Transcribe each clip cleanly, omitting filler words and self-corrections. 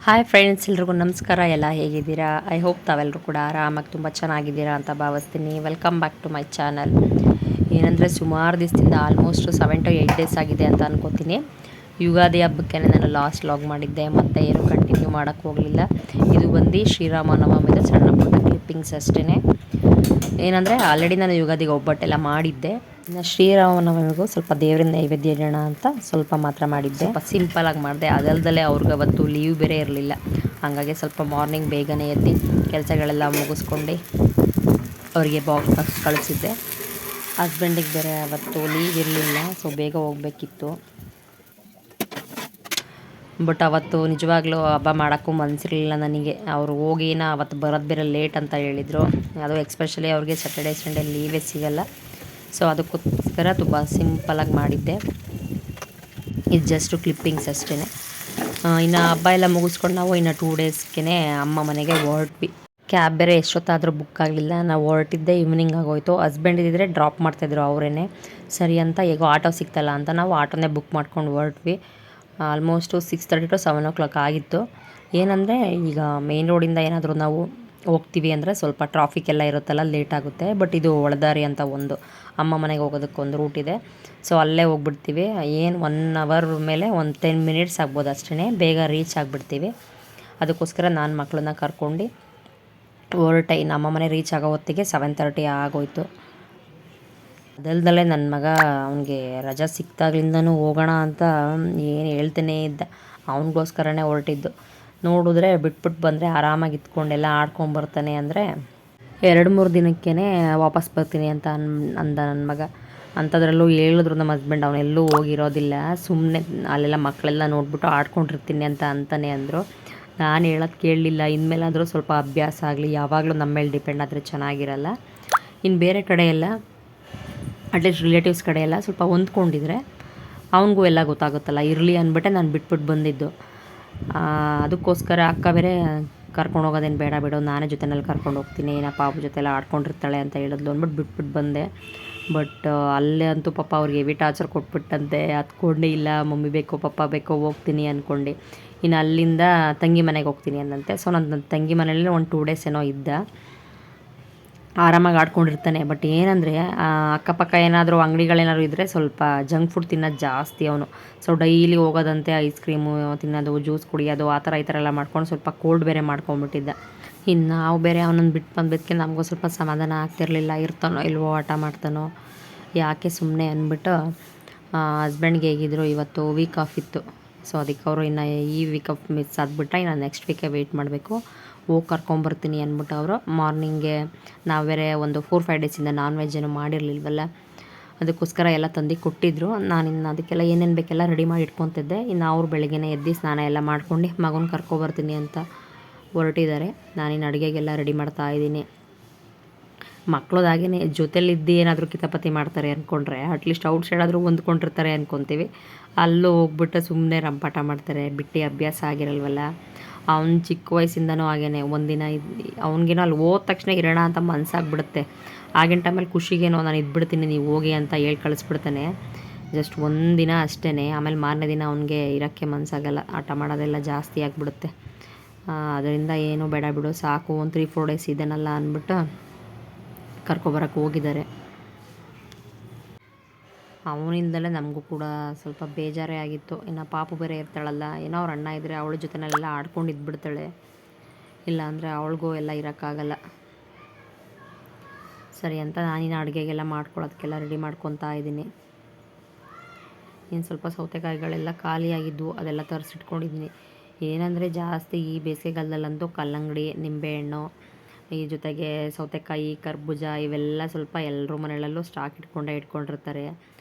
Hi friends, ಎಲ್ರಿಗೂ ನಮಸ್ಕಾರ. ಎಲ್ಲ ಹೇಗಿದ್ದೀರಾ? ಐ ಹೋಪ್ ತಾವೆಲ್ಲರೂ ಕೂಡ ಆರಾಮಾಗಿ ತುಂಬ ಚೆನ್ನಾಗಿದ್ದೀರಾ ಅಂತ ಭಾವಿಸ್ತೀನಿ. Welcome back to my channel. ಏನಂದರೆ ಸುಮಾರು ದಿವಸದಿಂದ ಆಲ್ಮೋಸ್ಟ್ 7 to 8 ಡೇಸ್ ಆಗಿದೆ ಅಂತ ಅನ್ಕೋತೀನಿ. ಯುಗಾದಿ ಹಬ್ಬಕ್ಕೆ ನಾನು ಲಾಸ್ಟ್ ಲಾಗ್ ಮಾಡಿದ್ದೆ, ಮತ್ತು ಏನು ಕಂಟಿನ್ಯೂ ಮಾಡೋಕ್ಕೆ ಹೋಗಲಿಲ್ಲ. ಇದು ಬಂದು ಶ್ರೀರಾಮನವಮಿದು ಸಣ್ಣ ಪುಟ್ಟ ಕ್ಲಿಪ್ಪಿಂಗ್ಸ್ ಅಷ್ಟೇ. ಏನಂದರೆ ಆಲ್ರೆಡಿ ನಾನು ಯುಗಾದಿಗೆ ಒಬ್ಬಟ್ಟೆಲ್ಲ ಮಾಡಿದ್ದೆ. ಇನ್ನು ಶ್ರೀರಾಮನವಮಿಗೂ ಸ್ವಲ್ಪ ದೇವರಿಂದ ನೈವೇದ್ಯ ಇಡೋಣ ಅಂತ ಸ್ವಲ್ಪ ಮಾತ್ರ ಮಾಡಿದ್ದೆ. ಸ್ವಲ್ಪ ಸಿಂಪಲಾಗಿ ಮಾಡಿದೆ. ಅದಲ್ದಲ್ಲೇ ಅವ್ರಿಗೆ ಅವತ್ತು ಲೀವ್ ಬೇರೆ ಇರಲಿಲ್ಲ. ಹಾಗಾಗಿ ಸ್ವಲ್ಪ ಮಾರ್ನಿಂಗ್ ಬೇಗನೆ ಎದ್ದು ಕೆಲಸಗಳೆಲ್ಲ ಮುಗಿಸ್ಕೊಂಡು ಅವರಿಗೆ ಬಾಕ್ಸ್ ಕಳಿಸಿದ್ದೆ. ಹಸ್ಬೆಂಡಿಗೆ ಬೇರೆ ಅವತ್ತು ಲೀವ್ ಇರಲಿಲ್ಲ, ಸೊ ಬೇಗ ಹೋಗಬೇಕಿತ್ತು. ಬಟ್ ಅವತ್ತು ನಿಜವಾಗ್ಲೂ ಹಬ್ಬ ಮಾಡೋಕ್ಕೂ ಮನಸ್ಸಿರಲಿಲ್ಲ ನನಗೆ. ಅವರು ಹೋಗಿನ ಅವತ್ತು ಬರೋದು ಬೇರೆ ಲೇಟ್ ಅಂತ ಹೇಳಿದರು. ಅದು ಎಕ್ಸ್ಪೆಷಲಿ ಅವ್ರಿಗೆ ಸ್ಯಾಟರ್ಡೇ ಸಂಡೇ ಲೀವೇ ಸಿಗಲ್ಲ. ಸೊ ಅದಕ್ಕೋಸ್ಕರ ತುಂಬ ಸಿಂಪಲಾಗಿ ಮಾಡಿದ್ದೆ. ಇದು ಜಸ್ಟು ಕ್ಲಿಪ್ಪಿಂಗ್ಸ್ ಅಷ್ಟೇ. ಇನ್ನು ಹಬ್ಬ ಎಲ್ಲ ಮುಗಿಸ್ಕೊಂಡು ನಾವು ಇನ್ನು 2 ಡೇಸ್ಗೆ ಅಮ್ಮ ಮನೆಗೆ ಹೊರಟ್ವಿ. ಕ್ಯಾಬ್ ಬೇರೆ ಎಷ್ಟೊತ್ತಾದರೂ ಬುಕ್ ಆಗಲಿಲ್ಲ. ನಾವು ಹೊರಟಿದ್ದೆ ಈವ್ನಿಂಗ್ ಆಗೋಯಿತು. ಹಸ್ಬೆಂಡ್ ಇದ್ದಿದ್ರೆ ಡ್ರಾಪ್ ಮಾಡ್ತಾಯಿದ್ರು ಅವರೇ. ಸರಿ ಅಂತ ಈಗ ಆಟೋ ಸಿಗ್ತಲ್ಲ ಅಂತ ನಾವು ಆಟೋನೇ ಬುಕ್ ಮಾಡ್ಕೊಂಡು ಹೊರಟ್ವಿ. ಆಲ್ಮೋಸ್ಟು 6:30 to 7 o'clock ಆಗಿತ್ತು. ಏನಂದರೆ ಈಗ ಮೇನ್ ರೋಡಿಂದ ಏನಾದರೂ ನಾವು ಹೋಗ್ತೀವಿ ಅಂದರೆ ಸ್ವಲ್ಪ ಟ್ರಾಫಿಕ್ ಎಲ್ಲ ಇರುತ್ತಲ್ಲ, ಲೇಟ್ ಆಗುತ್ತೆ. ಬಟ್ ಇದು ಒಳದಾರಿ ಅಂತ ಒಂದು ಅಮ್ಮ ಮನೆಗೆ ಹೋಗೋದಕ್ಕೊಂದು ರೂಟ್ ಇದೆ. ಸೊ ಅಲ್ಲೇ ಹೋಗ್ಬಿಡ್ತೀವಿ. ಏನು 1 hour ಮೇಲೆ ಒಂದು 10 minutes ಆಗ್ಬೋದು ಅಷ್ಟೇ, ಬೇಗ ರೀಚ್ ಆಗಿಬಿಡ್ತೀವಿ. ಅದಕ್ಕೋಸ್ಕರ ನಾನು ಮಕ್ಕಳನ್ನ ಕರ್ಕೊಂಡು ಹೊರಟೆ. ಇನ್ನು ಅಮ್ಮ ಮನೆ ರೀಚ್ ಆಗೋ ಹೊತ್ತಿಗೆ 7:30 ಆಗೋಯ್ತು. ಅದಲ್ದಲ್ಲೇ ನನ್ನ ಮಗ ಅವನಿಗೆ ರಜಾ ಸಿಕ್ತಾಗ್ಲಿಂದನೂ ಹೋಗೋಣ ಅಂತ ಏನು ಹೇಳ್ತಾನೇ ಇದ್ದ. ಅವನಿಗೋಸ್ಕರನೇ ಹೊರಟಿದ್ದು. ನೋಡಿದ್ರೆ ಬಿಟ್ಬಿಟ್ಟು ಬಂದರೆ ಆರಾಮಾಗಿ ಇತ್ಕೊಂಡೆಲ್ಲ ಆಡ್ಕೊಂಬರ್ತಾನೆ. ಅಂದರೆ 2-3 ದಿನಕ್ಕೇ ವಾಪಸ್ ಬರ್ತೀನಿ ಅಂತ ಅಂದ ನನ್ನ ಮಗ. ಅಂಥದ್ರಲ್ಲೂ ಹೇಳಿದ್ರು ನಮ್ಮ ಹಸ್ಬೆಂಡ್, ಅವನೆಲ್ಲೂ ಹೋಗಿರೋದಿಲ್ಲ, ಸುಮ್ಮನೆ ಅಲ್ಲೆಲ್ಲ ಮಕ್ಕಳೆಲ್ಲ ನೋಡ್ಬಿಟ್ಟು ಆಡ್ಕೊಂಡಿರ್ತೀನಿ ಅಂತ ಅಂತಾನೆ ಅಂದರು. ನಾನು ಹೇಳೋದು ಕೇಳಲಿಲ್ಲ. ಇನ್ಮೇಲಾದರೂ ಸ್ವಲ್ಪ ಅಭ್ಯಾಸ ಆಗಲಿ, ಯಾವಾಗಲೂ ನಮ್ಮ ಮೇಲೆ ಡಿಪೆಂಡ್ ಆದರೆ ಚೆನ್ನಾಗಿರಲ್ಲ. ಇನ್ನು ಬೇರೆ ಕಡೆ ಎಲ್ಲ ಅಟ್ಲೀಸ್ಟ್ ರಿಲೇಟಿವ್ಸ್ ಕಡೆ ಎಲ್ಲ ಸ್ವಲ್ಪ ಹೊಂದ್ಕೊಂಡಿದ್ರೆ ಅವನಿಗೂ ಎಲ್ಲ ಗೊತ್ತಾಗುತ್ತಲ್ಲ, ಇರಲಿ ಅಂದ್ಬಿಟ್ಟೆ ನಾನು ಬಿಟ್ಬಿಟ್ಟು ಬಂದಿದ್ದು. ಅದಕ್ಕೋಸ್ಕರ ಅಕ್ಕ ಬೇರೆ ಕರ್ಕೊಂಡು ಹೋಗೋದೇನು ಬೇಡ ಬಿಡು, ನಾನೇ ಜೊತೆಯಲ್ಲಿ ಕರ್ಕೊಂಡು ಹೋಗ್ತೀನಿ, ಏನಪ್ಪ ಪಾಪು ಜೊತೆ ಎಲ್ಲ ಆಡ್ಕೊಂಡಿರ್ತಾಳೆ ಅಂತ ಹೇಳಿದ್ಲು ಅಂದ್ಬಿಟ್ಟು ಬಿಟ್ಬಿಟ್ಟು ಬಂದೆ. ಬಟ್ ಅಲ್ಲೇ ಅಂತೂ ಪಾಪ ಅವ್ರಿಗೆ ಹೆವಿ ಟಾರ್ಚರ್ ಕೊಟ್ಬಿಟ್ಟಂತೆ. ಹತ್ಕೊಂಡೇ ಇಲ್ಲ, ಮಮ್ಮಿ ಬೇಕೋ ಪಪ್ಪ ಬೇಕೋ ಹೋಗ್ತೀನಿ ಅಂದ್ಕೊಂಡು. ಇನ್ನು ಅಲ್ಲಿಂದ ತಂಗಿ ಮನೆಗೆ ಹೋಗ್ತೀನಿ ಅಂದಂತೆ. ಸೊ ನನ್ನ ತಂಗಿ ಮನೇಲಿ ಒಂದು 2 days ಏನೋ ಇದ್ದ. ಆರಾಮಾಗಿ ಆಡ್ಕೊಂಡಿರ್ತಾನೆ. ಬಟ್ ಏನಂದರೆ ಅಕ್ಕಪಕ್ಕ ಏನಾದರೂ ಅಂಗಡಿಗಳೇನಾದ್ರು ಇದ್ದರೆ ಸ್ವಲ್ಪ ಜಂಕ್ ಫುಡ್ ತಿನ್ನೋದು ಜಾಸ್ತಿ ಅವನು. ಸೊ ಡೈಲಿ ಹೋಗೋದಂತೆ ಐಸ್ ಕ್ರೀಮು ತಿನ್ನೋದು, ಜ್ಯೂಸ್ ಕುಡಿಯೋದು, ಆ ಥರ ಈ ಥರ ಎಲ್ಲ ಮಾಡ್ಕೊಂಡು ಸ್ವಲ್ಪ ಕೋಲ್ಡ್ ಬೇರೆ ಮಾಡ್ಕೊಂಬಿಟ್ಟಿದ್ದ. ಇನ್ನು ನಾವು ಬೇರೆ ಅವನನ್ನು ಬಿಟ್ಟು ಬಂದಿದ್ದಕ್ಕೆ ನಮಗೂ ಸ್ವಲ್ಪ ಸಮಾಧಾನ ಆಗ್ತಿರಲಿಲ್ಲ. ಇರ್ತಾನೋ ಇಲ್ವೋ, ಆಟ ಮಾಡ್ತಾನೋ ಯಾಕೆ ಸುಮ್ಮನೆ ಅಂದ್ಬಿಟ್ಟು ಹಸ್ಬೆಂಡ್ಗೆ ಹೇಗಿದ್ರು ಇವತ್ತು ವೀಕ್ ಆಫ್ ಇತ್ತು. ಸೊ ಅದಕ್ಕೆ ಅವರು ಇನ್ನು ಈ ವೀಕ್ ಆಫ್ ಮಿಸ್ ಆಗಿಬಿಟ್ರೆ ಇನ್ನು ನೆಕ್ಸ್ಟ್ ವೀಕೆ ವೆಯ್ಟ್ ಮಾಡಬೇಕು. ಹೋಗಿ ಕರ್ಕೊಂಬರ್ತೀನಿ ಅಂದ್ಬಿಟ್ಟು ಅವರು ಮಾರ್ನಿಂಗೆ. ನಾವು ಬೇರೆ ಒಂದು 4-5 ಡೇಸಿಂದ ನಾನ್ ವೆಜ್ ಏನೂ ಮಾಡಿರಲಿಲ್ವಲ್ಲ, ಅದಕ್ಕೋಸ್ಕರ ಎಲ್ಲ ತಂದು ಕೊಟ್ಟಿದ್ದರು. ನಾನಿನ್ನು ಅದಕ್ಕೆಲ್ಲ ಏನೇನು ಬೇಕೆಲ್ಲ ರೆಡಿ ಮಾಡಿ ಇಟ್ಕೊತಿದ್ದೆ. ಇನ್ನು ಅವ್ರು ಬೆಳಗ್ಗೆನೇ ಎದ್ದು ಸ್ನಾನ ಎಲ್ಲ ಮಾಡ್ಕೊಂಡು ಮಗನ ಕರ್ಕೊಬರ್ತೀನಿ ಅಂತ ಹೊರಟಿದ್ದಾರೆ. ನಾನಿನ್ನು ಅಡುಗೆಗೆಲ್ಲ ರೆಡಿ ಮಾಡ್ತಾಯಿದ್ದೀನಿ. ಮಕ್ಕಳದಾಗೇ ಜೊತೆಲಿದ್ದು ಏನಾದರೂ ಕಿತಾಪತಿ ಮಾಡ್ತಾರೆ ಅಂದ್ಕೊಂಡ್ರೆ ಅಟ್ಲೀಸ್ಟ್ ಔಟ್ ಸೈಡ್ ಆದರೂ ಹೊಂದ್ಕೊಂಡಿರ್ತಾರೆ ಅಂದ್ಕೊತೀವಿ. ಅಲ್ಲೂ ಹೋಗ್ಬಿಟ್ಟು ಸುಮ್ಮನೆ ರಂಪಾಟ ಮಾಡ್ತಾರೆ. ಬಿಟ್ಟು ಅಭ್ಯಾಸ ಆಗಿರಲ್ವಲ್ಲ. ಅವ್ನು ಚಿಕ್ಕ ವಯಸ್ಸಿಂದನೂ ಹಾಗೇ. ಒಂದಿನ ಅವ್ನಿಗೇನೋ ಅಲ್ಲಿ ಹೋದ ತಕ್ಷಣ ಇರೋಣ ಅಂತ ಮನಸ್ಸಾಗ್ಬಿಡುತ್ತೆ. ಆಗಿನ ಟೈಮಲ್ಲಿ ಖುಷಿಗೇನೋ ನಾನು ಇದ್ಬಿಡ್ತೀನಿ ನೀವು ಹೋಗಿ ಅಂತ ಹೇಳಿ ಕಳಿಸ್ಬಿಡ್ತಾನೆ. ಜಸ್ಟ್ ಒಂದಿನ ಅಷ್ಟೇ. ಆಮೇಲೆ ಮಾರನೇ ದಿನ ಅವನಿಗೆ ಇರೋಕ್ಕೆ ಮನಸ್ಸಾಗಲ್ಲ, ಆಟ ಮಾಡೋದೆಲ್ಲ ಜಾಸ್ತಿ ಆಗಿಬಿಡುತ್ತೆ. ಅದರಿಂದ ಏನೂ ಬೇಡ ಬಿಡು ಸಾಕು, ಒಂದು 3-4 ಡೇಸ್ ಇದ್ದಾನಲ್ಲ ಅಂದ್ಬಿಟ್ಟು ಕರ್ಕೊಬರಕ್ಕೆ ಹೋಗಿದ್ದಾರೆ. ಅವನಿಂದಲೇ ನಮಗೂ ಕೂಡ ಸ್ವಲ್ಪ ಬೇಜಾರೇ ಆಗಿತ್ತು. ಇನ್ನು ಪಾಪು ಬೇರೆ ಇರ್ತಾಳಲ್ಲ, ಏನೋ ಅವ್ರ ಅಣ್ಣ ಇದ್ದರೆ ಅವಳ ಜೊತೆನೆಲ್ಲ ಆಡ್ಕೊಂಡು ಇದ್ಬಿಡ್ತಾಳೆ. ಇಲ್ಲಾಂದರೆ ಅವಳಿಗೂ ಎಲ್ಲ ಇರೋಕ್ಕಾಗಲ್ಲ. ಸರಿ ಅಂತ ನಾನಿನ್ನು ಅಡುಗೆಗೆಲ್ಲ ಮಾಡ್ಕೊಳ್ಳೋದಕ್ಕೆಲ್ಲ ರೆಡಿ ಮಾಡ್ಕೊತಾ ಇದ್ದೀನಿ. ಇನ್ನು ಸ್ವಲ್ಪ ಸೌತೆಕಾಯಿಗಳೆಲ್ಲ ಖಾಲಿಯಾಗಿದ್ದವು, ಅದೆಲ್ಲ ತರಿಸಿಟ್ಕೊಂಡಿದ್ದೀನಿ. ಏನಂದರೆ ಜಾಸ್ತಿ ಈ ಬೇಸಿಗೆಗಾಲದಲ್ಲಂತೂ ಕಲ್ಲಂಗಡಿ, ನಿಂಬೆಹಣ್ಣು, ಈ ಜೊತೆಗೆ ಸೌತೆಕಾಯಿ, ಕರ್ಬೂಜ ಇವೆಲ್ಲ ಸ್ವಲ್ಪ ಎಲ್ಲರ ಮನೆಯಲ್ಲೂ ಸ್ಟಾಕ್ ಇಟ್ಕೊಂಡಿರ್ತಾರೆ.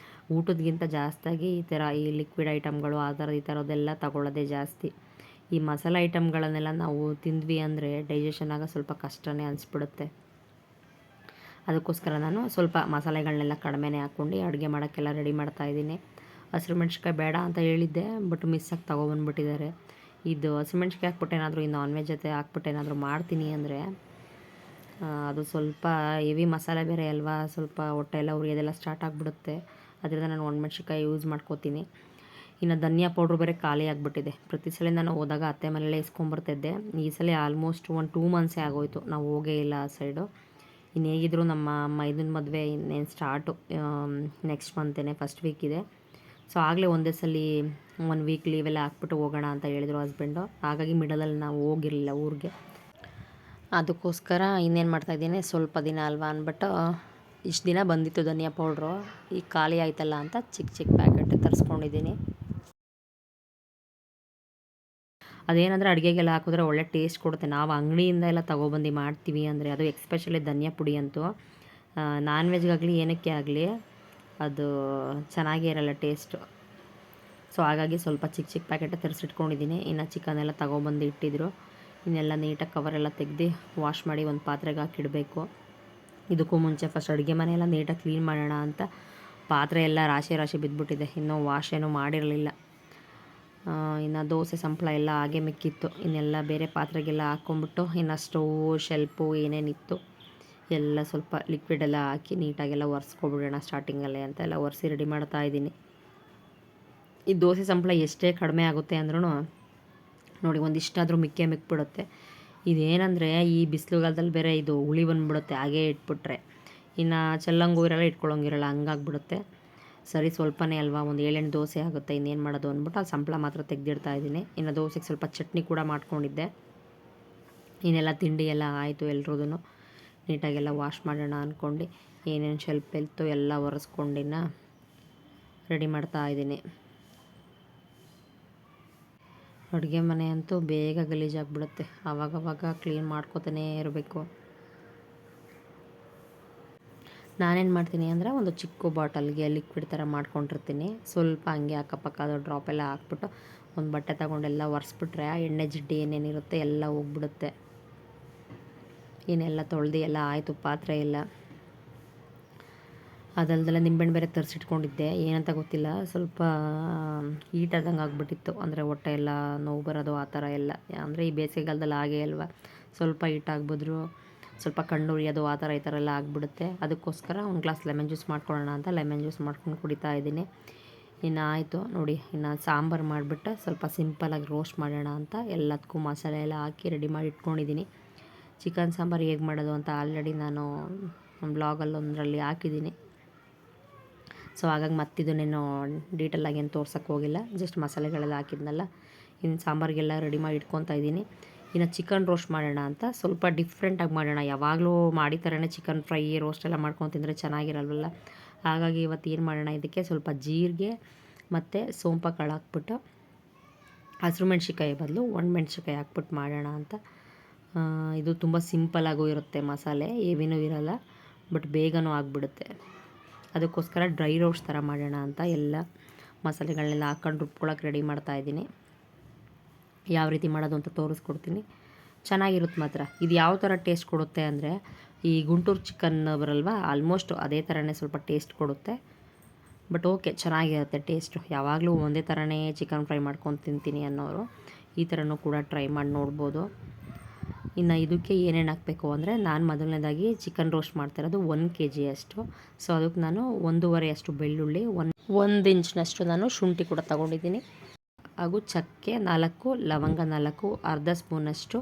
ಊಟದ್ಗಿಂತ ಜಾಸ್ತಿಯಾಗಿ ಈ ಲಿಕ್ವಿಡ್ ಐಟಮ್ಗಳು ಆ ಥರ ಈ ಥರದ್ದೆಲ್ಲ ತಗೊಳ್ಳೋದೇ ಜಾಸ್ತಿ. ಈ ಮಸಾಲೆ ಐಟಮ್ಗಳನ್ನೆಲ್ಲ ನಾವು ತಿಂದ್ವಿ ಅಂದರೆ ಡೈಜೆಷನ್ ಆಗ ಸ್ವಲ್ಪ ಕಷ್ಟನೇ ಅನಿಸ್ಬಿಡುತ್ತೆ. ಅದಕ್ಕೋಸ್ಕರ ನಾನು ಸ್ವಲ್ಪ ಮಸಾಲೆಗಳನ್ನೆಲ್ಲ ಕಡಿಮೆನೇ ಹಾಕ್ಕೊಂಡು ಅಡುಗೆ ಮಾಡೋಕ್ಕೆಲ್ಲ ರೆಡಿ ಮಾಡ್ತಾಯಿದ್ದೀನಿ. ಹಸಿರು ಮೆಣ್ಸಿನ್ಕಾಯಿ ಬೇಡ ಅಂತ ಹೇಳಿದ್ದೆ, ಬಟ್ ಮಿಸ್ಸಾಗಿ ತೊಗೊಬಂದ್ಬಿಟ್ಟಿದ್ದಾರೆ. ಇದು ಹಸಿಮೆಣ್ಸಿನ್ಕಾಯಿ ಹಾಕ್ಬಿಟ್ಟು ಏನಾದರೂ ಈ ನಾನ್ ವೆಜ್ ಜೊತೆ ಹಾಕ್ಬಿಟ್ಟು ಏನಾದರೂ ಮಾಡ್ತೀನಿ ಅಂದರೆ ಅದು ಸ್ವಲ್ಪ ಹೆವಿ ಮಸಾಲೆ ಬೇರೆ ಅಲ್ವಾ, ಸ್ವಲ್ಪ ಹೊಟ್ಟೆ ಎಲ್ಲ ಉರಿಯೋದೆಲ್ಲ ಸ್ಟಾರ್ಟ್ ಆಗಿಬಿಡುತ್ತೆ. ಅದರಿಂದ ನಾನು ಒಣಮೆಣ್ಸಿನ್ಕಾಯಿ ಯೂಸ್ ಮಾಡ್ಕೋತೀನಿ. ಇನ್ನು ಧನಿಯಾ ಪೌಡ್ರ್ ಬೇರೆ ಖಾಲಿ ಆಗಿಬಿಟ್ಟಿದೆ. ಪ್ರತಿ ಸಲ ನಾನು ಹೋದಾಗ ಅತ್ತೆ ಮನೆಯಲ್ಲೇ ಇಸ್ಕೊಂಬರ್ತಿದ್ದೆ. ಈ ಸಲ ಆಲ್ಮೋಸ್ಟ್ 2 ಮಂತ್ಸೇ ಆಗೋಯಿತು ನಾವು ಹೋಗೇ ಇಲ್ಲ ಆ ಸೈಡು. ಇನ್ನು ಹೇಗಿದ್ರು ನಮ್ಮ ಮೈದನ ಮದುವೆ ಇನ್ನೇನು ಸ್ಟಾರ್ಟು ನೆಕ್ಸ್ಟ್ ಮಂತೇನೆ ಫಸ್ಟ್ ವೀಕ್ ಇದೆ. ಸೊ ಆಗಲೇ ಒಂದೇ ಸಲ 1 ವೀಕ್ ಲೀವೆಲ್ಲ ಹಾಕ್ಬಿಟ್ಟು ಹೋಗೋಣ ಅಂತ ಹೇಳಿದರು ಹಸ್ಬೆಂಡು. ಹಾಗಾಗಿ ಮಿಡಲಲ್ಲಿ ನಾವು ಹೋಗಿರಲಿಲ್ಲ ಊರಿಗೆ. ಅದಕ್ಕೋಸ್ಕರ ಇನ್ನೇನು ಮಾಡ್ತಾಯಿದ್ದೀನಿ, ಸ್ವಲ್ಪ ದಿನ ಅಲ್ವಾ ಅಂದ್ಬಿಟ್ಟು ಇಷ್ಟು ದಿನ ಬಂದಿತ್ತು ಧನಿಯಾ ಪೌಡ್ರು, ಈಗ ಖಾಲಿ ಆಯ್ತಲ್ಲ ಅಂತ ಚಿಕ್ಕ ಚಿಕ್ಕ ಪ್ಯಾಕೆಟ್ ತರಿಸ್ಕೊಂಡಿದ್ದೀನಿ. ಅದೇನಂದರೆ ಅಡುಗೆಗೆಲ್ಲ ಹಾಕಿದ್ರೆ ಒಳ್ಳೆ ಟೇಸ್ಟ್ ಕೊಡುತ್ತೆ. ನಾವು ಅಂಗಡಿಯಿಂದ ಎಲ್ಲ ತೊಗೊಬಂದು ಮಾಡ್ತೀವಿ ಅಂದರೆ, ಅದು ಎಕ್ಸ್ಪೆಷಲಿ ಧನಿಯಾ ಪುಡಿ ಅಂತೂ ನಾನ್ ವೆಜ್ಗಾಗಲಿ ಏನಕ್ಕೆ ಆಗಲಿ ಅದು ಚೆನ್ನಾಗೇ ಇರೋಲ್ಲ ಟೇಸ್ಟು. ಸೊ ಹಾಗಾಗಿ ಸ್ವಲ್ಪ ಚಿಕ್ಕ ಚಿಕ್ಕ ಪ್ಯಾಕೆಟ್ ತರಿಸಿಟ್ಕೊಂಡಿದ್ದೀನಿ. ಇನ್ನು ಚಿಕನ್ ಎಲ್ಲ ತೊಗೊಬಂದು ಇಟ್ಟಿದ್ರು. ಇನ್ನೆಲ್ಲ ನೀಟಾಗಿ ಕವರೆಲ್ಲ ತೆಗೆದು ವಾಶ್ ಮಾಡಿ ಒಂದು ಪಾತ್ರೆಗೆ ಹಾಕಿಡಬೇಕು. ಇದಕ್ಕೂ ಮುಂಚೆ ಫಸ್ಟ್ ಅಡುಗೆ ಮನೆಯೆಲ್ಲ ನೀಟಾಗಿ ಕ್ಲೀನ್ ಮಾಡೋಣ ಅಂತ ಪಾತ್ರೆ ಎಲ್ಲ ರಾಶಿ ರಾಶಿ ಬಿದ್ದುಬಿಟ್ಟಿದೆ. ಇನ್ನೂ ವಾಶ್ ಏನೂ ಮಾಡಿರಲಿಲ್ಲ. ಇನ್ನು ದೋಸೆ ಸಂಪಳ ಎಲ್ಲ ಹಾಗೆ ಮಿಕ್ಕಿತ್ತು. ಇನ್ನೆಲ್ಲ ಬೇರೆ ಪಾತ್ರೆಗೆಲ್ಲ ಹಾಕ್ಕೊಂಬಿಟ್ಟು ಇನ್ನು ಸ್ಟವ್ ಶೆಲ್ಪು ಏನೇನಿತ್ತು ಎಲ್ಲ ಸ್ವಲ್ಪ ಲಿಕ್ವಿಡೆಲ್ಲ ಹಾಕಿ ನೀಟಾಗೆಲ್ಲ ಒರೆಸ್ಕೊಬಿಡೋಣ ಸ್ಟಾರ್ಟಿಂಗಲ್ಲೇ ಅಂತ ಎಲ್ಲ ಒರೆಸಿ ರೆಡಿ ಮಾಡ್ತಾಯಿದ್ದೀನಿ. ಈ ದೋಸೆ ಸಂಪಳ ಎಷ್ಟೇ ಕಡಿಮೆ ಆಗುತ್ತೆ ಅಂದ್ರೂ ನೋಡಿ ಒಂದಿಷ್ಟಾದರೂ ಮಿಕ್ಬಿಡುತ್ತೆ. ಇದೇನಂದರೆ ಈ ಬಿಸಿಲುಗಾಲದಲ್ಲಿ ಬೇರೆ ಇದು ಹುಳಿ ಬಂದುಬಿಡುತ್ತೆ ಹಾಗೇ ಇಟ್ಬಿಟ್ರೆ. ಇನ್ನು ಚೆಲ್ಲಂಗೂ ಇರಲ್ಲ, ಇಟ್ಕೊಳ್ಳೋಂಗಿರಲ್ಲ, ಹಂಗಾಗ್ಬಿಡುತ್ತೆ. ಸರಿ ಸ್ವಲ್ಪನೇ ಅಲ್ವಾ, ಒಂದು 7-8 ದೋಸೆ ಆಗುತ್ತೆ, ಇನ್ನೇನು ಮಾಡೋದು ಅಂದ್ಬಿಟ್ಟು ಆ ಸಂಪಳ ಮಾತ್ರ ತೆಗೆದಿಡ್ತಾಯಿದ್ದೀನಿ. ಇನ್ನು ದೋಸೆಗೆ ಸ್ವಲ್ಪ ಚಟ್ನಿ ಕೂಡ ಮಾಡ್ಕೊಂಡಿದ್ದೆ. ಇನ್ನೆಲ್ಲ ತಿಂಡಿ ಎಲ್ಲ ಆಯಿತು ಎಲ್ರದ್ದು. ನೀಟಾಗೆಲ್ಲ ವಾಶ್ ಮಾಡೋಣ ಅಂದ್ಕೊಂಡು ಏನೇನು ಶೆಲ್ಪ್ ಇತ್ತು ಎಲ್ಲ ಒರೆಸ್ಕೊಂಡಿನ ರೆಡಿ ಮಾಡ್ತಾಯಿದ್ದೀನಿ. ಅಡುಗೆ ಮನೆ ಅಂತೂ ಬೇಗ ಗಲೀಜಾಗಿಬಿಡುತ್ತೆ. ಆವಾಗವಾಗ ಕ್ಲೀನ್ ಮಾಡ್ಕೊತಾನೇ ಇರಬೇಕು. ನಾನೇನು ಮಾಡ್ತೀನಿ ಅಂದರೆ ಒಂದು ಚಿಕ್ಕ ಬಾಟಲ್ಗೆ ಲಿಕ್ವಿಡ್ ಥರ ಮಾಡ್ಕೊಂಡಿರ್ತೀನಿ. ಸ್ವಲ್ಪ ಹಂಗೆ ಅಕ್ಕಪಕ್ಕ ಅದು ಡ್ರಾಪ್ ಎಲ್ಲ ಹಾಕ್ಬಿಟ್ಟು ಒಂದು ಬಟ್ಟೆ ತಗೊಂಡೆಲ್ಲ ಒರೆಸ್ಬಿಟ್ರೆ ಆ ಎಣ್ಣೆ ಜಿಡ್ಡು ಏನೇನಿರುತ್ತೆ ಎಲ್ಲ ಹೋಗ್ಬಿಡುತ್ತೆ. ಇನ್ನೆಲ್ಲ ತೊಳೆದು ಎಲ್ಲ ಆಯಿತು ಪಾತ್ರೆ ಎಲ್ಲ. ಅದಲ್ದೆಲ್ಲ ನಿಂಬೆಹಣ್ಣು ಬೇರೆ ತರಿಸಿಟ್ಕೊಂಡಿದ್ದೆ. ಏನಂತ ಗೊತ್ತಿಲ್ಲ, ಸ್ವಲ್ಪ ಹೀಟ್ ಆದಂಗೆ ಆಗಿಬಿಟ್ಟಿತ್ತು. ಅಂದರೆ ಹೊಟ್ಟೆ ಎಲ್ಲ ನೋವು ಬರೋದು ಆ ಥರ ಎಲ್ಲ. ಅಂದರೆ ಈ ಬೇಸಿಗೆಗಾಲದಲ್ಲಿ ಹಾಗೇ ಅಲ್ವಾ, ಸ್ವಲ್ಪ ಹೀಟ್ ಆಗ್ಬಿದ್ರು ಸ್ವಲ್ಪ ಕಣ್ಣು ಉರಿಯೋದು ಆ ಥರ ಈ ಥರ ಎಲ್ಲ ಆಗಿಬಿಡುತ್ತೆ. ಅದಕ್ಕೋಸ್ಕರ ಒಂದು ಗ್ಲಾಸ್ ಲೆಮನ್ ಜ್ಯೂಸ್ ಮಾಡ್ಕೊಳ್ಳೋಣ ಅಂತ ಲೆಮನ್ ಜ್ಯೂಸ್ ಮಾಡ್ಕೊಂಡು ಕುಡಿತಾ ಇದ್ದೀನಿ. ಇನ್ನು ಆಯಿತು ನೋಡಿ, ಇನ್ನು ಸಾಂಬಾರು ಮಾಡಿಬಿಟ್ಟು ಸ್ವಲ್ಪ ಸಿಂಪಲಾಗಿ ರೋಸ್ಟ್ ಮಾಡೋಣ ಅಂತ ಎಲ್ಲದಕ್ಕೂ ಮಸಾಲೆ ಎಲ್ಲ ಹಾಕಿ ರೆಡಿ ಮಾಡಿ ಇಟ್ಕೊಂಡಿದ್ದೀನಿ. ಚಿಕನ್ ಸಾಂಬಾರು ಹೇಗೆ ಮಾಡೋದು ಅಂತ ಆಲ್ರೆಡಿ ನಾನು ಬ್ಲಾಗಲ್ಲಿ ಒಂದರಲ್ಲಿ ಹಾಕಿದ್ದೀನಿ. ಸೊ ಹಾಗಾಗಿ ಮತ್ತಿದನ್ನೇನು ಡೀಟೇಲಾಗಿ ಏನು ತೋರ್ಸೋಕ್ಕೆ ಹೋಗಿಲ್ಲ, ಜಸ್ಟ್ ಮಸಾಲೆಗಳೆಲ್ಲ ಹಾಕಿದ್ನಲ್ಲ. ಇನ್ನು ಸಾಂಬಾರಿಗೆಲ್ಲ ರೆಡಿ ಮಾಡಿ ಇಟ್ಕೊತಾ ಇದ್ದೀನಿ. ಇನ್ನು ಚಿಕನ್ ರೋಸ್ಟ್ ಮಾಡೋಣ ಅಂತ ಸ್ವಲ್ಪ ಡಿಫ್ರೆಂಟಾಗಿ ಮಾಡೋಣ. ಯಾವಾಗಲೂ ಮಾಡಿ ಥರನೇ ಚಿಕನ್ ಫ್ರೈ ರೋಸ್ಟ್ ಎಲ್ಲ ಮಾಡ್ಕೊಂಡು ತಿಂದರೆ ಚೆನ್ನಾಗಿರಲ್ವಲ್ಲ. ಹಾಗಾಗಿ ಇವತ್ತು ಏನು ಮಾಡೋಣ, ಇದಕ್ಕೆ ಸ್ವಲ್ಪ ಜೀರಿಗೆ ಮತ್ತು ಸೋಂಪು ಕಾಳು ಹಾಕ್ಬಿಟ್ಟು ಹಸಿರು ಮೆಣ್ಸಿಕಾಯಿ ಬದಲು ಒಣಮೆಣ್ಸಿಕಾಯಿ ಹಾಕ್ಬಿಟ್ಟು ಮಾಡೋಣ ಅಂತ. ಇದು ತುಂಬ ಸಿಂಪಲಾಗೂ ಇರುತ್ತೆ, ಮಸಾಲೆ ಏವಿನೂ ಇರೋಲ್ಲ, ಬಟ್ ಬೇಗನೂ ಆಗಿಬಿಡುತ್ತೆ. ಅದಕ್ಕೋಸ್ಕರ ಡ್ರೈ ರೋಸ್ಟ್ ಥರ ಮಾಡೋಣ ಅಂತ ಎಲ್ಲ ಮಸಾಲೆಗಳನ್ನೆಲ್ಲ ಹಾಕ್ಕೊಂಡು ರುಬ್ಕೊಳ್ಳೋಕೆ ರೆಡಿ ಮಾಡ್ತಾಯಿದ್ದೀನಿ. ಯಾವ ರೀತಿ ಮಾಡೋದು ಅಂತ ತೋರಿಸ್ಕೊಡ್ತೀನಿ. ಚೆನ್ನಾಗಿರುತ್ತೆ ಮಾತ್ರ. ಇದು ಯಾವ ಥರ ಟೇಸ್ಟ್ ಕೊಡುತ್ತೆ ಅಂದರೆ, ಈ ಗುಂಟೂರು ಚಿಕನ್ ಬರಲ್ವ, ಆಲ್ಮೋಸ್ಟ್ ಅದೇ ಥರನೇ ಸ್ವಲ್ಪ ಟೇಸ್ಟ್ ಕೊಡುತ್ತೆ. ಬಟ್ ಓಕೆ, ಚೆನ್ನಾಗಿರುತ್ತೆ ಟೇಸ್ಟು. ಯಾವಾಗಲೂ ಒಂದೇ ಥರನೇ ಚಿಕನ್ ಫ್ರೈ ಮಾಡ್ಕೊಂಡು ತಿಂತೀನಿ ಅನ್ನೋರು ಈ ಥರನೂ ಕೂಡ ಟ್ರೈ ಮಾಡಿ ನೋಡ್ಬೋದು. ಇನ್ನು ಇದಕ್ಕೆ ಏನೇನು ಹಾಕಬೇಕು ಅಂದರೆ, ನಾನು ಮೊದಲನೇದಾಗಿ ಚಿಕನ್ ರೋಸ್ಟ್ ಮಾಡ್ತಿರೋದು 1 kg ಅಷ್ಟು. ಸೊ ಅದಕ್ಕೆ ನಾನು 1.5 ಅಷ್ಟು ಬೆಳ್ಳುಳ್ಳಿ, 1 ಇಂಚಿನಷ್ಟು ನಾನು ಶುಂಠಿ ಕೂಡ ತೊಗೊಂಡಿದ್ದೀನಿ. ಹಾಗೂ ಚಕ್ಕೆ 4, ಲವಂಗ 4, ಅರ್ಧ ಸ್ಪೂನಷ್ಟು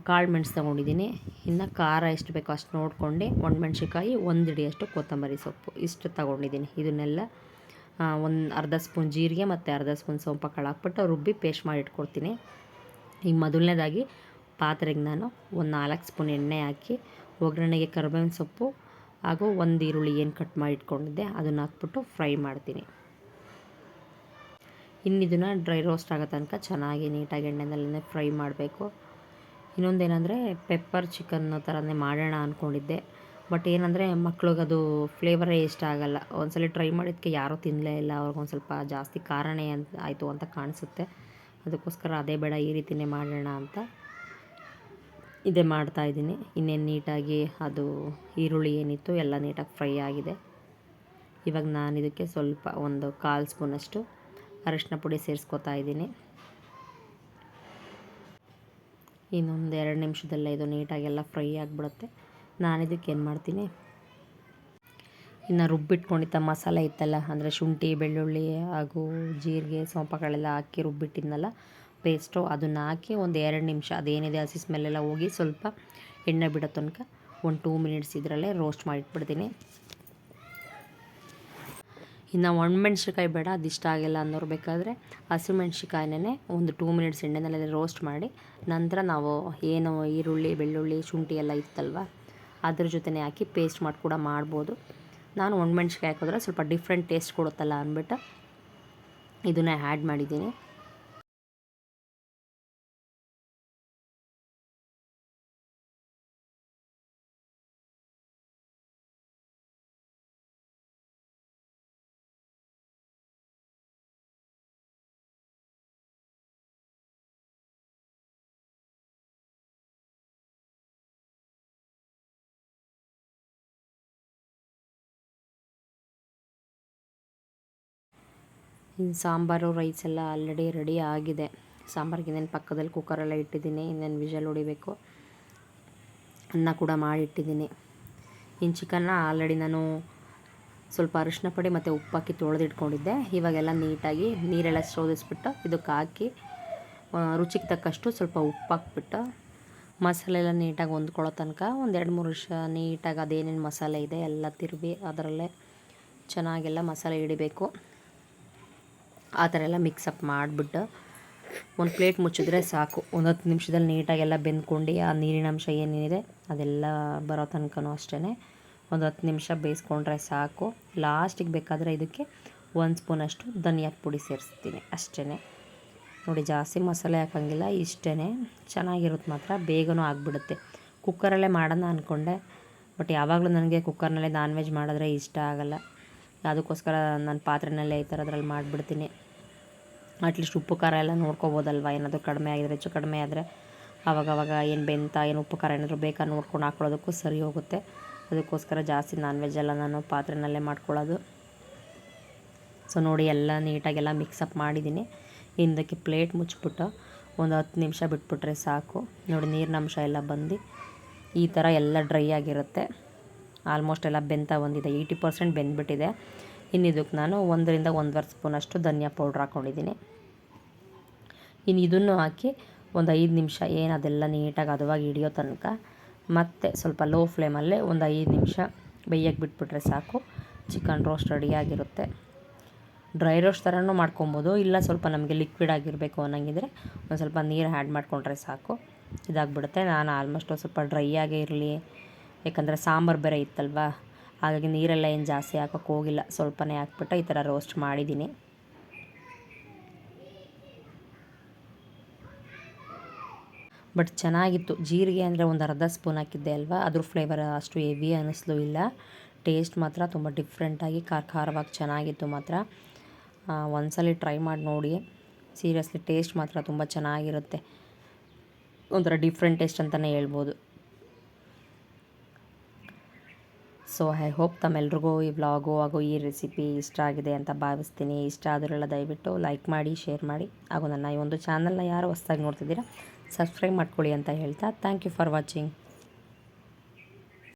ಕಾಳು ಮೆಣಸು ತೊಗೊಂಡಿದ್ದೀನಿ. ಇನ್ನು ಖಾರ ಎಷ್ಟು ಬೇಕೋ ಅಷ್ಟು ನೋಡ್ಕೊಂಡು ಒಣಮೆಣ್ಸಿಕಾಯಿ, 1 ಹಿಡಿಯಷ್ಟು ಕೊತ್ತಂಬರಿ ಸೊಪ್ಪು ಇಷ್ಟು ತೊಗೊಂಡಿದ್ದೀನಿ. ಇದನ್ನೆಲ್ಲ ಅರ್ಧ ಸ್ಪೂನ್ ಜೀರಿಗೆ ಮತ್ತು ಅರ್ಧ ಸ್ಪೂನ್ ಸೋಂಪು ಕಾಳು ಹಾಕ್ಬಿಟ್ಟು ರುಬ್ಬಿ ಪೇಸ್ಟ್ ಮಾಡಿ ಇಟ್ಕೊಡ್ತೀನಿ. ಈಗ ಮೊದಲನೇದಾಗಿ ಪಾತ್ರೆಗೆ ನಾನು 4 ಸ್ಪೂನ್ ಎಣ್ಣೆ ಹಾಕಿ ಒಗ್ಗರಣೆಗೆ ಕರಿಬೇವಿನ ಸೊಪ್ಪು ಹಾಗೂ 1 ಈರುಳ್ಳಿ ಏನು ಕಟ್ ಮಾಡಿ ಇಟ್ಕೊಂಡಿದ್ದೆ ಅದನ್ನು ಹಾಕ್ಬಿಟ್ಟು ಫ್ರೈ ಮಾಡ್ತೀನಿ. ಇನ್ನಿದನ್ನು ಡ್ರೈ ರೋಸ್ಟ್ ಆಗೋ ತನಕ ಚೆನ್ನಾಗಿ ನೀಟಾಗಿ ಎಣ್ಣೆನಲ್ಲೇ ಫ್ರೈ ಮಾಡಬೇಕು. ಇನ್ನೊಂದೇನೆಂದರೆ ಪೆಪ್ಪರ್ ಚಿಕನ್ ಥರನೇ ಮಾಡೋಣ ಅಂದ್ಕೊಂಡಿದ್ದೆ. ಬಟ್ ಏನಂದರೆ ಮಕ್ಳಿಗದು ಫ್ಲೇವರೇ ಇಷ್ಟ ಆಗೋಲ್ಲ. ಒಂದ್ಸಲ ಟ್ರೈ ಮಾಡಿದ್ದಕ್ಕೆ ಯಾರೂ ತಿನ್ನಲೇ ಇಲ್ಲ. ಅವ್ರಿಗೊಂದು ಸ್ವಲ್ಪ ಜಾಸ್ತಿ ಖಾರನೇ ಆಯಿತು ಅಂತ ಕಾಣಿಸುತ್ತೆ. ಅದಕ್ಕೋಸ್ಕರ ಅದೇ ಬೇಡ, ಈ ರೀತಿಯೇ ಮಾಡೋಣ ಅಂತ ಇದೇ ಮಾಡ್ತಾಯಿದ್ದೀನಿ. ಇನ್ನೇನು ನೀಟಾಗಿ ಅದು ಈರುಳ್ಳಿ ಏನಿತ್ತು ಎಲ್ಲ ನೀಟಾಗಿ ಫ್ರೈ ಆಗಿದೆ. ಇವಾಗ ನಾನು ಇದಕ್ಕೆ ಸ್ವಲ್ಪ 1/4 ಸ್ಪೂನಷ್ಟು ಅರಿಶಿನ ಪುಡಿ ಸೇರಿಸ್ಕೊತಾ ಇದ್ದೀನಿ. ಇನ್ನೊಂದು 2 ನಿಮಿಷದಲ್ಲೇ ಇದು ನೀಟಾಗೆಲ್ಲ ಫ್ರೈ ಆಗಿಬಿಡುತ್ತೆ. ನಾನಿದಕ್ಕೆ ಏನು ಮಾಡ್ತೀನಿ, ಇನ್ನು ರುಬ್ಬಿಟ್ಕೊಂಡಿದ್ದ ಮಸಾಲೆ ಇತ್ತಲ್ಲ, ಅಂದರೆ ಶುಂಠಿ ಬೆಳ್ಳುಳ್ಳಿ ಹಾಗೂ ಜೀರಿಗೆ ಸೋಂಪುಗಳೆಲ್ಲ ಹಾಕಿ ರುಬ್ಬಿಟ್ಟಿದ್ನಲ್ಲ ಪೇಸ್ಟು, ಅದನ್ನು ಹಾಕಿ ಒಂದು 2 ನಿಮಿಷ ಅದೇನಿದೆ ಹಸಿ ಸ್ಮೆಲ್ಲೆಲ್ಲ ಹೋಗಿ ಸ್ವಲ್ಪ ಎಣ್ಣೆ ಬಿಡೋ ತನಕ ಒಂದು 2 ಮಿನಿಟ್ಸ್ ಇದರಲ್ಲೇ ರೋಸ್ಟ್ ಮಾಡಿಟ್ಬಿಡ್ತೀನಿ. ಇನ್ನು ಒಣಮೆಣ್ಸಿಕಾಯಿ ಬೇಡ, ಅದಿಷ್ಟ ಆಗಿಲ್ಲ ಅನ್ನೋರು ಬೇಕಾದರೆ ಹಸಿಮೆಣ್ಸಿಕಾಯಿನೇ ಒಂದು 2 ಮಿನಿಟ್ಸ್ ಎಣ್ಣೆನಲ್ಲೇ ರೋಸ್ಟ್ ಮಾಡಿ ನಂತರ ನಾವು ಏನು ಈರುಳ್ಳಿ ಬೆಳ್ಳುಳ್ಳಿ ಶುಂಠಿ ಎಲ್ಲ ಇತ್ತಲ್ವ ಅದ್ರ ಜೊತೆನೇ ಹಾಕಿ ಪೇಸ್ಟ್ ಮಾಡಿ ಕೂಡ ಮಾಡ್ಬೋದು. ನಾನು ಒಣಮೆಣ್ಸಿಕಾಯಿ ಹಾಕಿದ್ರೆ ಸ್ವಲ್ಪ ಡಿಫ್ರೆಂಟ್ ಟೇಸ್ಟ್ ಕೊಡುತ್ತಲ್ಲ ಅಂದ್ಬಿಟ್ಟು ಇದನ್ನೇ ಆ್ಯಡ್ ಮಾಡಿದ್ದೀನಿ. ಇನ್ನು ಸಾಂಬಾರು ರೈಸ್ ಎಲ್ಲ ಆಲ್ರೆಡಿ ರೆಡಿ ಆಗಿದೆ. ಸಾಂಬಾರಿಗೆ ಇನ್ನೇನು ಪಕ್ಕದಲ್ಲಿ ಕುಕ್ಕರೆಲ್ಲ ಇಟ್ಟಿದ್ದೀನಿ, ಇನ್ನೇನು ವಿಷಲ್ ಹೊಡಿಬೇಕು. ಅನ್ನ ಕೂಡ ಮಾಡಿಟ್ಟಿದ್ದೀನಿ. ಇನ್ನು ಚಿಕನ್ನ ಆಲ್ರೆಡಿ ನಾನು ಸ್ವಲ್ಪ ಅರಿಶಿನ ಪುಡಿ ಮತ್ತು ಉಪ್ಪಾಕಿ ತೊಳೆದಿಟ್ಕೊಂಡಿದ್ದೆ. ಇವಾಗೆಲ್ಲ ನೀಟಾಗಿ ನೀರೆಲ್ಲ ಶೋಧಿಸ್ಬಿಟ್ಟು ಇದಕ್ಕೆ ಹಾಕಿ ರುಚಿಗೆ ತಕ್ಕಷ್ಟು ಸ್ವಲ್ಪ ಉಪ್ಪು ಹಾಕ್ಬಿಟ್ಟು ಮಸಾಲೆ ಎಲ್ಲ ನೀಟಾಗಿ ಹೊಂದ್ಕೊಳ್ಳೋ ತನಕ ಒಂದು 2-3 ನಿಮಿಷ ನೀಟಾಗಿ ಅದೇನೇನು ಮಸಾಲೆ ಇದೆ ಎಲ್ಲ ತಿರುವಿ ಅದರಲ್ಲೇ ಚೆನ್ನಾಗೆಲ್ಲ ಮಸಾಲೆ ಹಿಡಿಬೇಕು. ಆ ಥರ ಎಲ್ಲ ಮಿಕ್ಸಪ್ ಮಾಡಿಬಿಟ್ಟು ಒಂದು ಪ್ಲೇಟ್ ಮುಚ್ಚಿದ್ರೆ ಸಾಕು. ಒಂದು 10 ನಿಮಿಷದಲ್ಲಿ ನೀಟಾಗೆಲ್ಲ ಬೆಂದ್ಕೊಂಡು ಆ ನೀರಿನ ಅಂಶ ಏನೇನಿದೆ ಅದೆಲ್ಲ ಬರೋ ತನಕನೂ ಅಷ್ಟೇ ಒಂದು 10 ನಿಮಿಷ ಬೇಯಿಸ್ಕೊಂಡ್ರೆ ಸಾಕು. ಲಾಸ್ಟಿಗೆ ಬೇಕಾದರೆ ಇದಕ್ಕೆ 1 ಸ್ಪೂನಷ್ಟು ಧನಿಯಾದ ಪುಡಿ ಸೇರಿಸ್ತೀನಿ ಅಷ್ಟೇ. ನೋಡಿ, ಜಾಸ್ತಿ ಮಸಾಲೆ ಹಾಕೋಂಗಿಲ್ಲ, ಇಷ್ಟೇ. ಚೆನ್ನಾಗಿರುತ್ತೆ, ಮಾತ್ರ ಬೇಗನೂ ಆಗಿಬಿಡುತ್ತೆ. ಕುಕ್ಕರಲ್ಲೇ ಮಾಡೋಣ ಅಂದ್ಕೊಂಡೆ, ಬಟ್ ಯಾವಾಗಲೂ ನನಗೆ ಕುಕ್ಕರ್ನಲ್ಲೇ ನಾನ್ ವೆಜ್ ಮಾಡಿದ್ರೆ ಇಷ್ಟ ಆಗೋಲ್ಲ. ಅದಕ್ಕೋಸ್ಕರ ನಾನು ಪಾತ್ರೆನಲ್ಲೇ ಈ ಥರದ್ರಲ್ಲಿ ಮಾಡಿಬಿಡ್ತೀನಿ. ಅಟ್ಲೀಸ್ಟ್ ಉಪ್ಪು ಖಾರ ಎಲ್ಲ ನೋಡ್ಕೊಬೋದಲ್ವ, ಏನಾದರೂ ಕಡಿಮೆ ಆಗಿದ್ರೆ ಹೆಚ್ಚು ಕಡಿಮೆ ಆದರೆ ಆವಾಗವಾಗ ಏನು ಬೆಂತ ಏನು ಉಪ್ಪು ಖಾರ ಏನಾದರೂ ಬೇಕಾ ನೋಡ್ಕೊಂಡು ಹಾಕ್ಕೊಳ್ಳೋದಕ್ಕೂ ಸರಿ ಹೋಗುತ್ತೆ. ಅದಕ್ಕೋಸ್ಕರ ಜಾಸ್ತಿ ನಾನ್ ವೆಜ್ ಎಲ್ಲ ನಾನು ಪಾತ್ರೆನಲ್ಲೇ ಮಾಡ್ಕೊಳ್ಳೋದು. ಸೊ ನೋಡಿ, ಎಲ್ಲ ನೀಟಾಗೆಲ್ಲ ಮಿಕ್ಸಪ್ ಮಾಡಿದ್ದೀನಿ. ಇದಕ್ಕೆ ಪ್ಲೇಟ್ ಮುಚ್ಚಿಬಿಟ್ಟು ಒಂದು 10 ನಿಮಿಷ ಬಿಟ್ಬಿಟ್ರೆ ಸಾಕು. ನೋಡಿ, ನೀರಿನ ಅಂಶ ಎಲ್ಲ ಬಂದು ಈ ಥರ ಎಲ್ಲ ಡ್ರೈ ಆಗಿರುತ್ತೆ. ಆಲ್ಮೋಸ್ಟ್ ಎಲ್ಲ ಬೆಂತ ಬಂದಿದೆ, 80% ಬೆಂದ್ಬಿಟ್ಟಿದೆ. ಇನ್ನು ಇದಕ್ಕೆ ನಾನು 1ರಿಂದ 1.5 ಸ್ಪೂನಷ್ಟು ಧನಿಯಾ ಪೌಡ್ರ್ ಹಾಕ್ಕೊಂಡಿದ್ದೀನಿ. ಇನ್ನು ಇದನ್ನು ಹಾಕಿ ಒಂದು 5 ನಿಮಿಷ ಏನು ಅದೆಲ್ಲ ನೀಟಾಗಿ ಹದವಾಗಿ ಹಿಡಿಯೋ ತನಕ ಮತ್ತೆ ಸ್ವಲ್ಪ ಲೋ ಫ್ಲೇಮಲ್ಲೇ ಒಂದು 5 ನಿಮಿಷ ಬೇಯಕ್ಕೆ ಬಿಟ್ಬಿಟ್ರೆ ಸಾಕು. ಚಿಕನ್ ರೋಸ್ಟ್ ರೆಡಿಯಾಗಿರುತ್ತೆ. ಡ್ರೈ ರೋಸ್ಟ್ ಥರನೂ ಮಾಡ್ಕೊಬೋದು, ಇಲ್ಲ ಸ್ವಲ್ಪ ನಮಗೆ ಲಿಕ್ವಿಡ್ ಆಗಿರಬೇಕು ಅನ್ನಂಗಿದ್ರೆ ಒಂದು ಸ್ವಲ್ಪ ನೀರು ಆ್ಯಡ್ ಮಾಡಿಕೊಂಡ್ರೆ ಸಾಕು, ಇದಾಗಿಬಿಡುತ್ತೆ. ನಾನು ಆಲ್ಮೋಸ್ಟ್ ಸ್ವಲ್ಪ ಡ್ರೈ ಆಗೇ ಇರಲಿ, ಯಾಕಂದರೆ ಸಾಂಬಾರು ಬೇರೆ ಇತ್ತಲ್ವ, ಹಾಗಾಗಿ ನೀರೆಲ್ಲ ಏನು ಜಾಸ್ತಿ ಹಾಕೋಕ್ಕೆ ಹೋಗಿಲ್ಲ, ಸ್ವಲ್ಪನೇ ಹಾಕ್ಬಿಟ್ಟು ಈ ಥರ ರೋಸ್ಟ್ ಮಾಡಿದ್ದೀನಿ. ಬಟ್ ಚೆನ್ನಾಗಿತ್ತು. ಜೀರಿಗೆ ಅಂದರೆ ಒಂದು ಅರ್ಧ ಸ್ಪೂನ್ ಹಾಕಿದ್ದೆ ಅಲ್ವಾ, ಅದ್ರ ಫ್ಲೇವರ್ ಅಷ್ಟು ಹೆವಿ ಅನ್ನಿಸ್ಲೂ ಇಲ್ಲ. ಟೇಸ್ಟ್ ಮಾತ್ರ ತುಂಬ ಡಿಫ್ರೆಂಟಾಗಿ ಖಾರವಾಗಿ ಚೆನ್ನಾಗಿತ್ತು ಮಾತ್ರ. ಒಂದ್ಸಲ ಟ್ರೈ ಮಾಡಿ ನೋಡಿ, ಸೀರಿಯಸ್ಲಿ ಟೇಸ್ಟ್ ಮಾತ್ರ ತುಂಬ ಚೆನ್ನಾಗಿರುತ್ತೆ. ಒಂಥರ ಡಿಫ್ರೆಂಟ್ ಟೇಸ್ಟ್ ಅಂತಲೇ ಹೇಳ್ಬೋದು. ಸೊ ಐ ಹೋಪ್ ತಮ್ಮೆಲ್ರಿಗೂ ಈ ವ್ಲಾಗು ಹಾಗೂ ಈ ರೆಸಿಪಿ ಇಷ್ಟ ಆಗಿದೆ ಅಂತ ಭಾವಿಸ್ತೀನಿ. ಇಷ್ಟ ಆದರೆಲ್ಲ ದಯವಿಟ್ಟು ಲೈಕ್ ಮಾಡಿ, ಶೇರ್ ಮಾಡಿ, ಹಾಗೂ ನನ್ನ ಈ ಒಂದು ಚಾನಲ್ನ ಯಾರು ಹೊಸ್ದಾಗಿ ನೋಡ್ತಿದ್ದೀರಾ ಸಬ್ಸ್ಕ್ರೈಬ್ ಮಾಡ್ಕೊಳ್ಳಿ ಅಂತ ಹೇಳ್ತಾ ಥ್ಯಾಂಕ್ ಯು ಫಾರ್ ವಾಚಿಂಗ್.